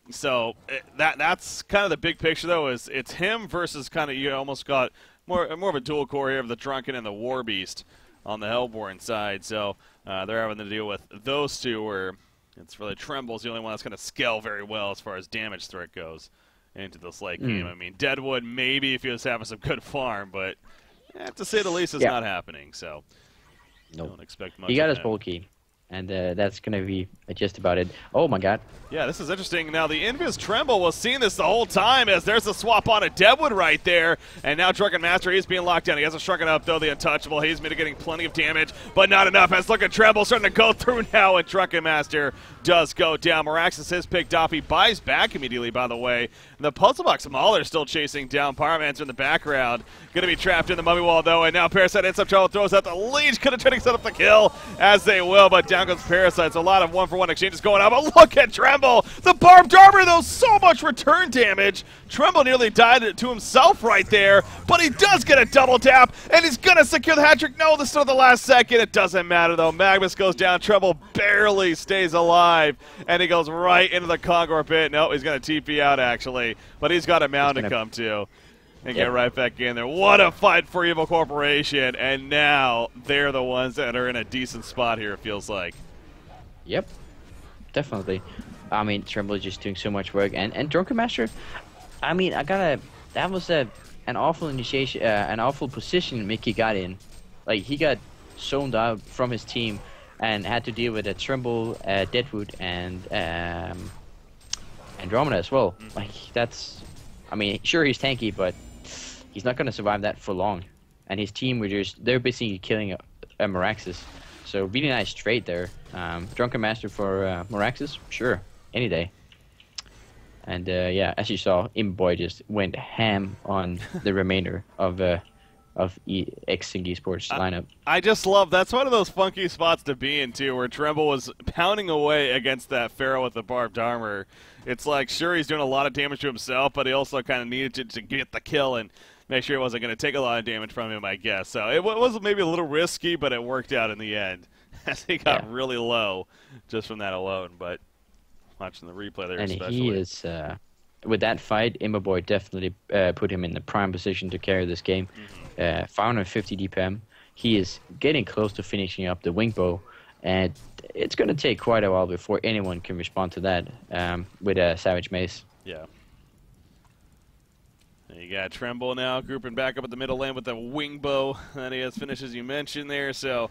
So that's kind of the big picture though, is it's him versus kind of, you almost got more of a dual core here of the Drunken and the Warbeast on the Hellborn side. So they're having to deal with those two, where it's really Tremble's the only one that's going to scale very well as far as damage threat goes into this late game. I mean, Deadwood maybe if he was having some good farm, but to say the least, it's not happening. So don't expect much. He got his bulky, and that's going to be just about it. Oh my god. Yeah, this is interesting. Now, the Invis Tremble was seeing this the whole time, as there's a swap on a Deadwood right there, and now Drunken Master is being locked down. He hasn't shrunken up, though, the Untouchable. He's mitigating plenty of damage, but not enough, as look at Tremble starting to go through now, and Drunken Master does go down. Moraxis is picked off. He buys back immediately, by the way. And the Puzzle Box Mauler still chasing down Pyromancer in the background. Going to be trapped in the Mummy Wall, though, and now Parasite ends up trouble, throws out the leech. Could have tried to set up the kill, as they will, but down goes Parasite. So a lot of one-for-one exchanges going on, but look at Tremble. The barbed armor, though, so much return damage. Tremble nearly died to himself right there, but he does get a double tap, and he's going to secure the hat trick. No, this is still the last second. It doesn't matter, though. Magnus goes down. Tremble barely stays alive, and he goes right into the Kongor pit. No, he's going to TP out, actually, but he's got a mound to come to and get right back in there. What a fight for Evil Corporation, and now they're the ones that are in a decent spot here, it feels like. Yep, definitely. I mean, Tremble is just doing so much work, and Drunken Master, I mean, that was an awful initiation, an awful position Mickey got in. Like, he got zoned out from his team and had to deal with a Tremble, Deadwood, and Andromeda as well. Like, that's, I mean, sure, he's tanky, but he's not going to survive that for long. And his team were they're basically killing a Moraxis. So really nice trade there. Drunken Master for Moraxis, sure, any day. And yeah, as you saw, Imboy just went ham on the remainder of X-Sync Esports lineup. I just love, that's one of those funky spots to be in too, where Tremble was pounding away against that Pharaoh with the barbed armor. It's like, sure, he's doing a lot of damage to himself, but he also kind of needed to get the kill and make sure he wasn't going to take a lot of damage from him, I guess. So it was maybe a little risky, but it worked out in the end, as he got really low just from that alone. But watching the replay there, and especially. he is, with that fight, Imboboy definitely put him in the prime position to carry this game. 550 DPM. He is getting close to finishing up the wing bow, and it's going to take quite a while before anyone can respond to that with a Savage Mace. Yeah. You got Tremble now grouping back up at the middle lane with the wing bow that he has finished, as you mentioned there. So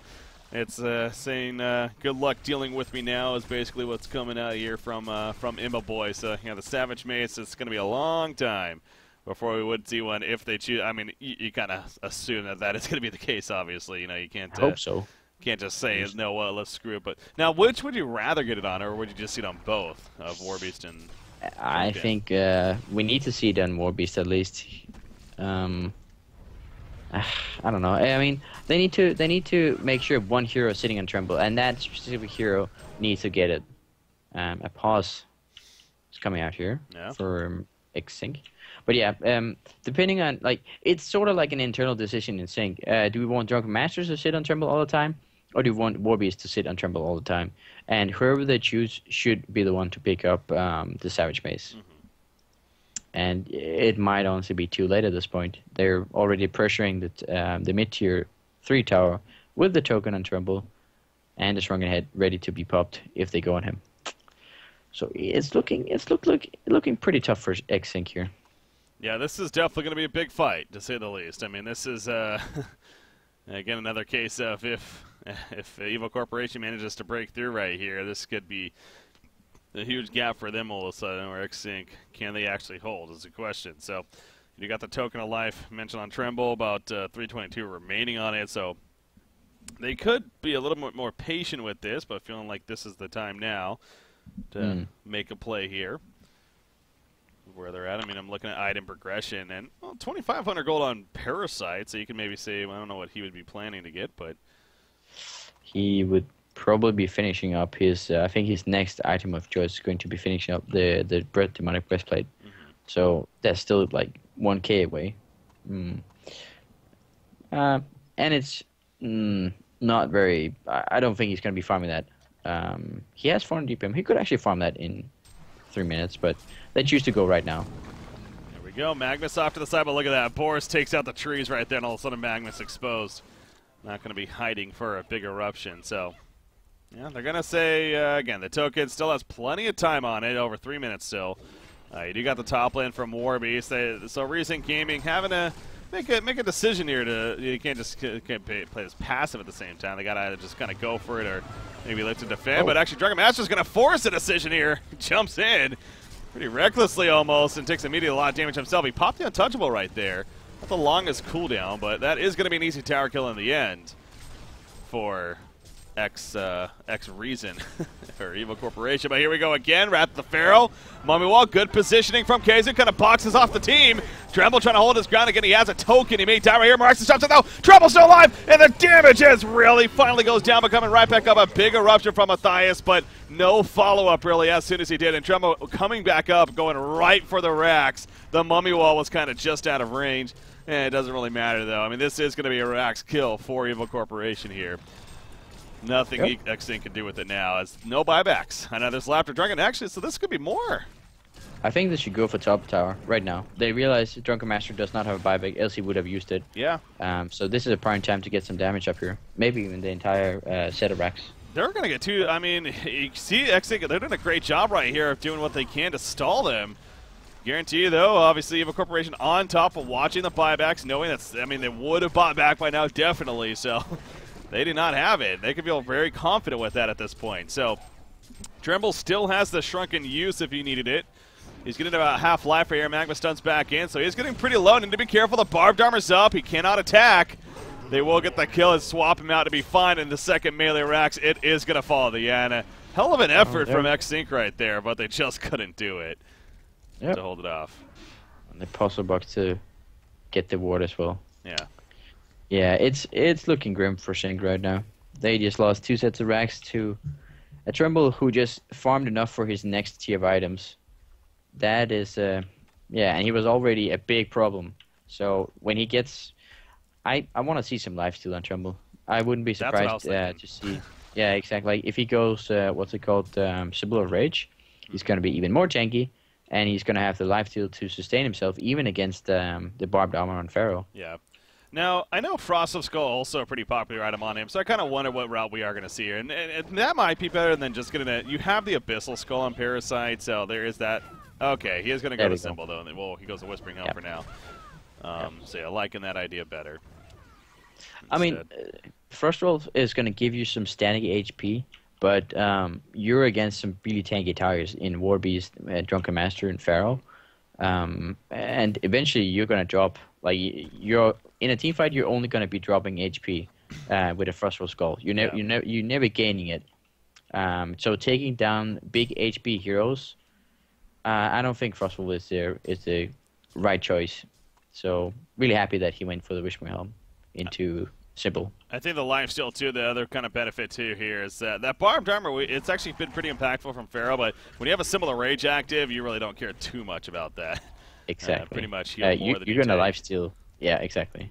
it's saying good luck dealing with me now is basically what's coming out here from Imboboy. So the Savage Mace, it's going to be a long time before we would see one if they choose. I mean, you kind of assume that is going to be the case, obviously. You can't I hope so. Can't just say no. Let's screw it. But now, which would you rather get it on, or would you just see it on both of Warbeast and? I think we need to see it on Warbeast at least. I don't know. I mean, they need to make sure one hero is sitting on Tremble, and that specific hero needs to get it. A pause is coming out here for X-Sync. But yeah, depending on, like, it's sort of like an internal decision in Sync. Do we want Drunken Masters to sit on Tremble all the time, or do we want Warbeast to sit on Tremble all the time? And whoever they choose should be the one to pick up the Savage Mace. Mm-hmm. And it might honestly be too late at this point. They're already pressuring the mid-tier 3 tower with the token on Tremble and the Shrunken Head ready to be popped if they go on him. So it's looking pretty tough for X-Sync here. Yeah, this is definitely going to be a big fight, to say the least. I mean, this is again another case of if Evil Corporation manages to break through right here, this could be a huge gap for them all of a sudden, where X-Sync, can they actually hold, is the question. So you got the token of life mentioned on Tremble, about 322 remaining on it, so they could be a little bit more patient with this, but feeling like this is the time now to make a play here. Where they're at, I mean, I'm looking at item progression, and 2,500 gold on Parasite, so you can maybe say, well, I don't know what he would be planning to get, but he would probably be finishing up his, I think his next item of choice is going to be finishing up the Bread Demonic Breastplate. Mm-hmm. So that's still like 1k away. And it's not very, I don't think he's going to be farming that. He has 400 DPM. He could actually farm that in 3 minutes, but they choose to go right now. There we go. Magnus off to the side, but look at that. Boris takes out the trees right there, and all of a sudden Magnus exposed. Not going to be hiding for a big eruption, so yeah, they're going to say, again, the token still has plenty of time on it, over 3 minutes still. You do got the top lane from Warbeast. So Recent Gaming having to make a decision here. You can't just play this passive at the same time. They got to just kind of go for it, or maybe lift and defend. But actually, Drunken Master's going to force a decision here. He jumps in pretty recklessly almost and takes immediately a lot of damage himself. He popped the Untouchable right there. Not the longest cooldown, but that is going to be an easy tower kill in the end for X reason or Evil Corporation. But here we go again. Wrath the Pharaoh. Mummy Wall, good positioning from Kaizen. Kind of boxes off the team. Tremble trying to hold his ground again. He has a token. He made time right here. Marks stops it though. Tremble's still alive, and the damage is really finally goes down, but coming right back up. A big eruption from Matthias, but no follow-up really as soon as he did. And Tremble coming back up, going right for the racks. The Mummy Wall was kind of just out of range. And it doesn't really matter though. I mean, this is going to be a racks kill for Evil Corporation here. Nothing X-Sync can do with it now, as no buybacks. I know there's Laughter Drunken actually, so this could be more. I think they should go for top tower right now. They realize Drunken Master does not have a buyback, else he would have used it. Yeah. So this is a prime time to get some damage up here. Maybe even the entire set of racks. They're going to get two. I mean, you see X-Sync, they're doing a great job right here of doing what they can to stall them. Guarantee you, though, obviously, Evil Corporation on top of watching the buybacks, knowing that, I mean, they would have bought back by now, definitely, so they do not have it. They can feel very confident with that at this point. So, Tremble still has the Shrunken use if he needed it. He's getting about half life right here. Magma stuns back in, so he's getting pretty low. Need to be careful. The barbed armor's up. He cannot attack. They will get the kill and swap him out to be fine in the second melee racks. It is going to fall to Yana. Hell of an effort from X-Sync right there, but they just couldn't do it. To hold it off. And the puzzle box to get the ward as well. Yeah. Yeah, it's looking grim for Sync right now. They just lost 2 sets of racks to a Tremble who just farmed enough for his next tier of items. That is, yeah, and he was already a big problem. So when he gets, I want to see some lifesteal on Tremble. I wouldn't be surprised to see. Yeah, exactly. Like if he goes, what's it called, Symbol of Rage, he's going to be even more tanky. And he's going to have the lifesteal to sustain himself, even against the barbed armor on Pharaoh. Yeah. Now, I know Frost of Skull also a pretty popular item on him, so I kind of wonder what route we are going to see here. And that might be better than just getting it. You have the Abyssal Skull on Parasite, so there is that. Okay, he is going to go to Symbol, though. Well, he goes to Whispering Helm for now. So, yeah, liking that idea better. I mean, First Roll is going to give you some static HP. But you're against some really tanky tires in Warbeast, Drunken Master, and Pharaoh. And eventually you're going to drop, like, you're in a team fight, you're only going to be dropping HP. with a Frostful Skull. You're never gaining it. So taking down big HP heroes, I don't think Frostful is the right choice. So really happy that he went for the Wishbone Helm into simple. I think the lifesteal too. The other kind of benefit too here is that barbed armor. It's actually been pretty impactful from Pharaoh, but when you have a similar rage active, you really don't care too much about that. Exactly. Pretty much heal more than you're gonna lifesteal. Yeah, exactly.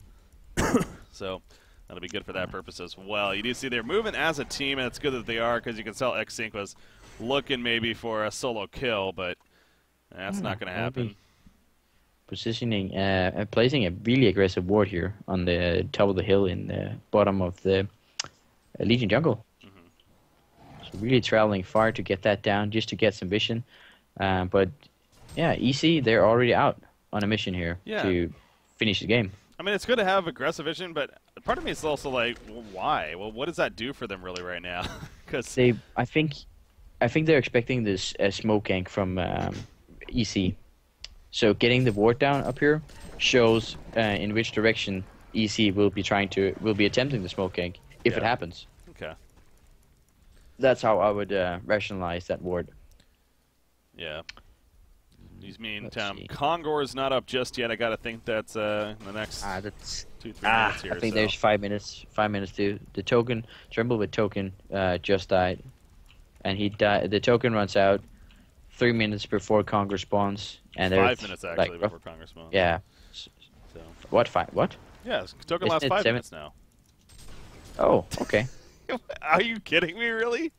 So that'll be good for that purpose as well. You do see they're moving as a team, and it's good that they are because you can tell X-Sync was looking maybe for a solo kill, but that's not going to happen. Positioning and placing a really aggressive ward here on the top of the hill in the bottom of the Legion jungle. So really traveling far to get that down, just to get some vision. But yeah, EC, they're already out on a mission here to finish the game. I mean, it's good to have aggressive vision, but part of me is also like, well, why? Well, what does that do for them really right now? Because I think they're expecting this smoke gank from EC. So getting the ward down up here shows in which direction EC will be attempting the smoke gank if it happens. Okay. That's how I would rationalize that ward. Yeah. These mean Kongor is not up just yet. I gotta think that's the next 2-3 minutes here. I think there's 5 minutes. 5 minutes to the token. Tremble with token just died, and he died. The token runs out 3 minutes before Kongor spawns, and 5 minutes actually before Kongor spawns. Yeah. So. What 5? What? Yeah, token lasts 5 minutes now. Oh, okay. Are you kidding me? Really?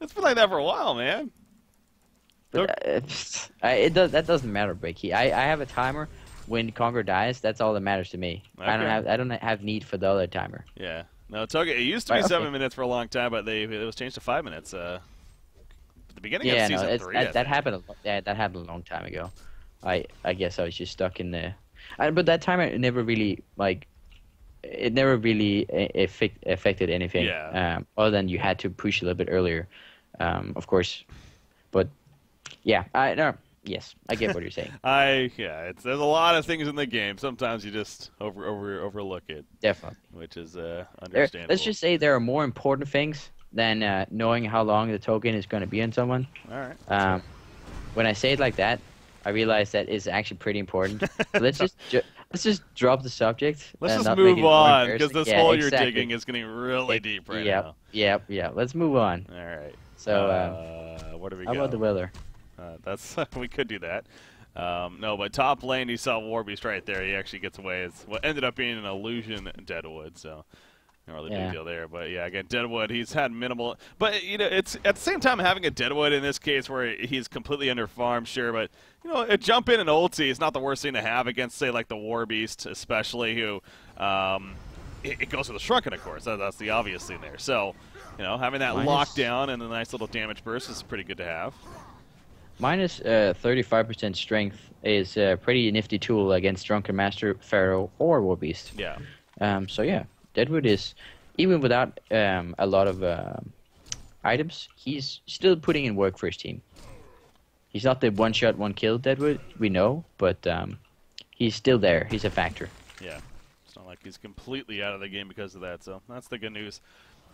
It's been like that for a while, man. But that doesn't matter, Breaky. I have a timer. When Kongor dies, that's all that matters to me. Okay. I don't have need for the other timer. Yeah. No, it used to be 7 minutes for a long time, but it was changed to 5 minutes. At the beginning of season 3. That happened. That happened a long time ago. I guess I was just stuck in there. But that timer never really affected anything. Yeah. Other than you had to push a little bit earlier, of course. But yeah, yes, I get what you're saying. There's a lot of things in the game. Sometimes you just overlook it. Definitely. Which is understandable. Let's just say there are more important things than knowing how long the token is going to be on someone. All right. When I say it like that, I realize that is actually pretty important. So let's just drop the subject. Let's just move on, because this hole you're digging is getting really deep right now. Yeah. Let's move on. All right. So, what do we how about the weather? We could do that. No, but top lane, you saw Warbeast right there. He actually gets away. It's what ended up being an illusion Deadwood, so not really big deal there. But yeah, again, Deadwood, he's had minimal. But it's at the same time having a Deadwood in this case where he's completely under farm, sure. But a jump in and ulti is not the worst thing to have against, say, like the Warbeast, especially who it goes for the Shrunken, of course. That's the obvious thing there. So having that lockdown and a nice little damage burst is pretty good to have. Minus 35% strength is a pretty nifty tool against Drunken Master, Pharaoh, or Warbeast. Yeah. So yeah, Deadwood is, even without a lot of items, he's still putting in work for his team. He's not the one-shot, one-kill Deadwood, we know, but he's still there. He's a factor. Yeah. It's not like he's completely out of the game because of that, so that's the good news.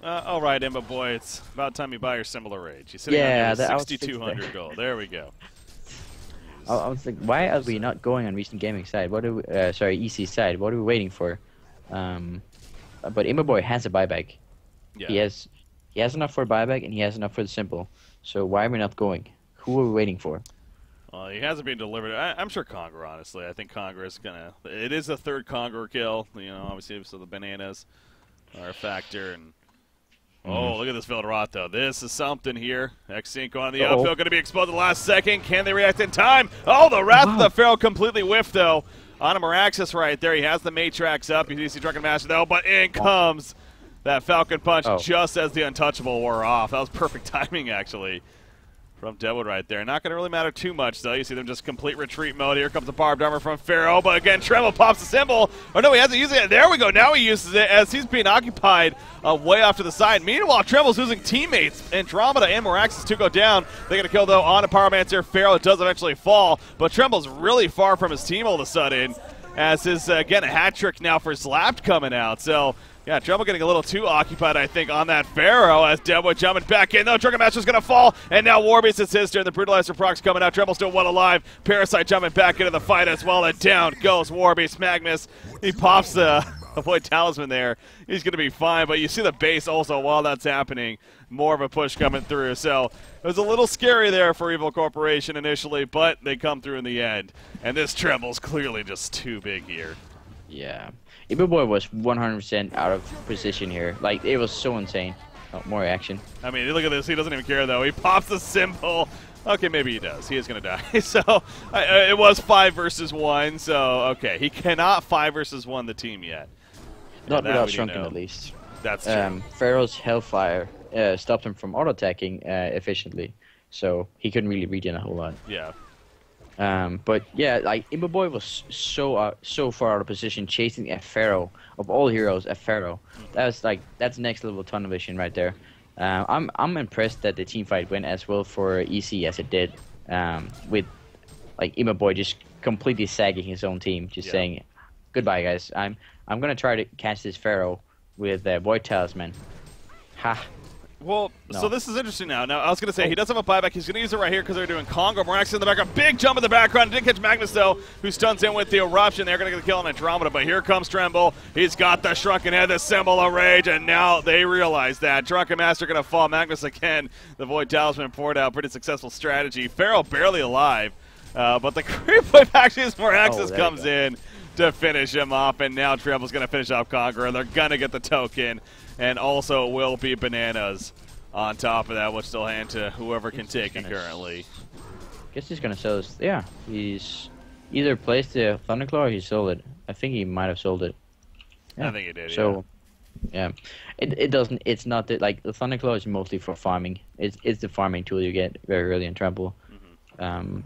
All right, Emma boy, it's about time you buy your similar rage. You're sitting on 6,200 gold. There we go. I was like, why are we not going on Recent Gaming side? What are we, EC side? What are we waiting for? But Emma boy has a buyback. Yeah. He has enough for a buyback, and he has enough for the simple. So why are we not going? Who are we waiting for? Well, he hasn't been delivered. I'm sure Kongor, honestly. I think Kongor is gonna. It is the third Kongor kill. Obviously, so the bananas are a factor and. Oh, look at this Vildarot, though. This is something here. X-Sync on the uphill, going to be exploded the last second. Can they react in time? Oh, the Wrath of the Pharaoh completely whiffed, though. On a Meraxis right there. He has the Matrax up. You see Drunken Master, though, but in comes that Falcon Punch just as the Untouchable wore off. That was perfect timing, actually, from Deadwood right there. Not going to really matter too much, though. You see them just complete retreat mode. Here comes the barbed armor from Pharaoh, but again, Tremble pops the symbol. Oh, no, he hasn't used it. There we go. Now he uses it as he's being occupied way off to the side. Meanwhile, Tremble's losing teammates. Andromeda and Meraxis to go down. They get a kill, though, on a Pyromancer. Pharaoh does eventually fall, but Tremble's really far from his team all of a sudden, as is, again, a hat trick now for Slapped coming out. So Yeah, Dremel getting a little too occupied, I think, on that Pharaoh as Deadwood jumping back in. No, Drunken Master's going to fall, and now Warbeast is his turn. The Brutalizer proc's coming out. Dremel still one alive. Parasite jumping back into the fight as well, and down goes Warbeast. Magnus, he pops the Void Talisman there. He's going to be fine, but you see the base also while that's happening. More of a push coming through. So it was a little scary there for Evil Corporation initially, but they come through in the end. And this Tremel's clearly just too big here. Yeah. Evil Boy was 100% out of position here. Like, it was so insane. Oh, more action. I mean, look at this. He doesn't even care, though. He pops the symbol. Okay, maybe he does. He is going to die. So it was 5 versus 1. So, okay. He cannot 5 versus 1 the team yet. Not without Shrunken, at least. That's true. Pharaoh's Hellfire stopped him from auto-attacking efficiently. So he couldn't really regen a whole lot. Yeah. But yeah, like Imba Boy was so far out of position, chasing a Pharaoh of all heroes, a Pharaoh. That's next level tunnel vision right there. I'm impressed that the team fight went as well for EC as it did, with like Imba Boy just completely sagging his own team, just saying, "Goodbye, guys. I'm gonna try to catch this Pharaoh with Void Talisman." Ha. Well, so this is interesting now. Now, I was going to say, he does have a buyback. He's going to use it right here because they're doing Congo. Morax in the background. Big jump in the background. Didn't catch Magnus, though, who stuns in with the Eruption. They're going to get the kill on Andromeda, but here comes Tremble. He's got the Shrunken Head, the Symbol of Rage, and now they realize that. Drunken Master going to fall. Magnus again. The Void Talisman poured out. Pretty successful strategy. Pharaoh barely alive, but the creep wave actually as Moraxis comes in to finish him off, and now Tremble's going to finish off Conqueror, and they're going to get the token. And also it will be Bananas on top of that, which they'll hand to whoever can take it currently. Guess he's going to sell this. Yeah, he's either placed the Thunderclaw or he sold it. I think he might have sold it. Yeah. I think he did, so, yeah. It doesn't, it's not that, like, the Thunderclaw is mostly for farming. It's the farming tool you get very early in Trample.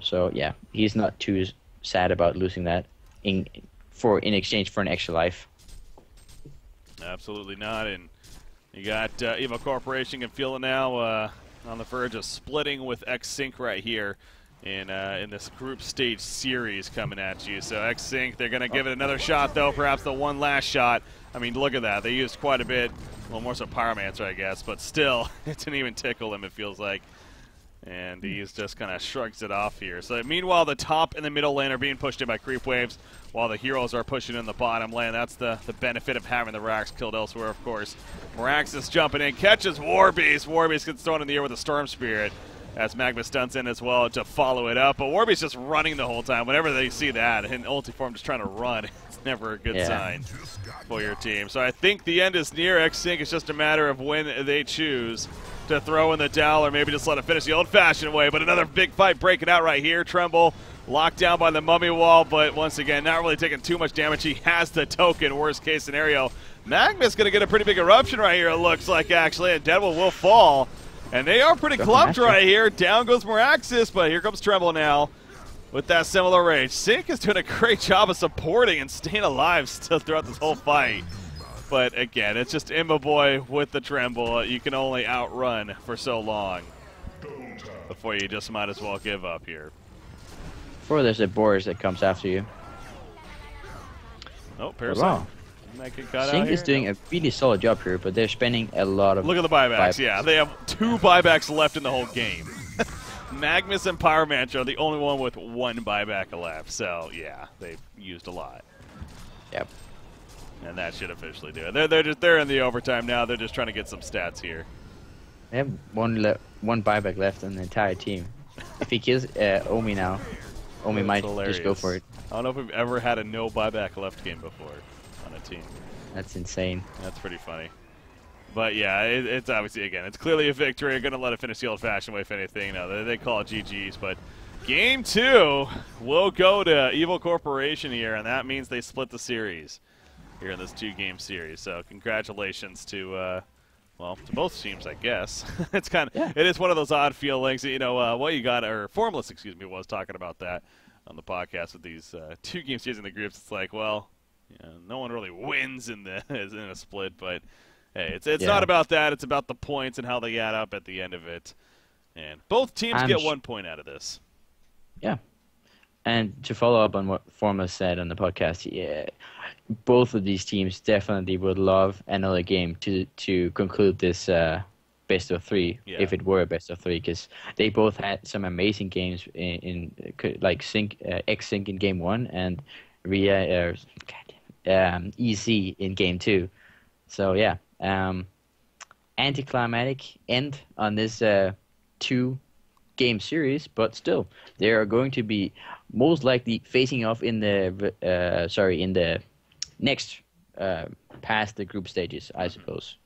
So, yeah, he's not too sad about losing that in exchange for an extra life. Absolutely not, and you got Evo Corporation can feel it now on the verge of splitting with X-Sync right here in this group stage series coming at you. So X-Sync, they're going to give it another shot, though, perhaps the one last shot. I mean, look at that. They used quite a bit, well, more so Pyromancer, I guess, but still, it didn't even tickle him, it feels like. And he's just kind of shrugs it off here. So meanwhile, the top and the middle lane are being pushed in by creep waves, while the heroes are pushing in the bottom lane. That's the benefit of having the Rax killed elsewhere, of course. Moraxis jumping in, catches Warbeast. Warbeast gets thrown in the air with a Storm Spirit as Magma stunts in as well to follow it up. But Warbeast just running the whole time. Whenever they see that, and Ultiform just trying to run, it's never a good sign for your team. So I think the end is near. X-Sync, it's just a matter of when they choose to throw in the Dow or maybe just let it finish the old-fashioned way. But another big fight breaking out right here. Tremble locked down by the Mummy Wall, but once again, not really taking too much damage. He has the token, worst-case scenario. Magnus going to get a pretty big eruption right here, it looks like, actually, and Devil will fall. And they are pretty clumped right here. Down goes Moraxis, but here comes Tremble now with that similar rage. Sync is doing a great job of supporting and staying alive still throughout this whole fight. But again, it's just Imba Boy with the Tremble. You can only outrun for so long before you just might as well give up here. Before there's a Boris that comes after you. Oh, Parasite. Sync is doing a really solid job here, but they're spending a lot of... Look at the buybacks, yeah. They have 2 buybacks left in the whole game. Magnus and Pyromancer are the only one with 1 buyback left. So, yeah, they've used a lot. Yep. And that should officially do it. They're in the overtime now. They're just trying to get some stats here. They have one buyback left on the entire team. If he kills Omi now, Omi might just go for it. I don't know if we've ever had a no buyback left game before on a team. That's insane. That's pretty funny. But yeah, it's obviously, again, it's clearly a victory. You're going to let it finish the old-fashioned way, if anything. No, they call it GG's. But Game 2 will go to Evil Corporation here, and that means they split the series here in this 2-game series. So congratulations to, well, to both teams, I guess. It's kind of, it is one of those odd feelings. You know, what you got, or Formless, excuse me, was talking about that on the podcast with these 2-game series in the groups. It's like, well, you know, no one really wins in a split, but hey, it's not about that. It's about the points and how they add up at the end of it. And both teams get 1 point out of this. Yeah. And to follow up on what Forma said on the podcast, yeah, both of these teams definitely would love another game to conclude this best of three, Yeah. if it were a best of three, because they both had some amazing games like X-Sync in game one and Ria EC in game two. So yeah, anticlimactic end on this two game series, but still they are going to be most likely facing off in the next past the group stages, I suppose.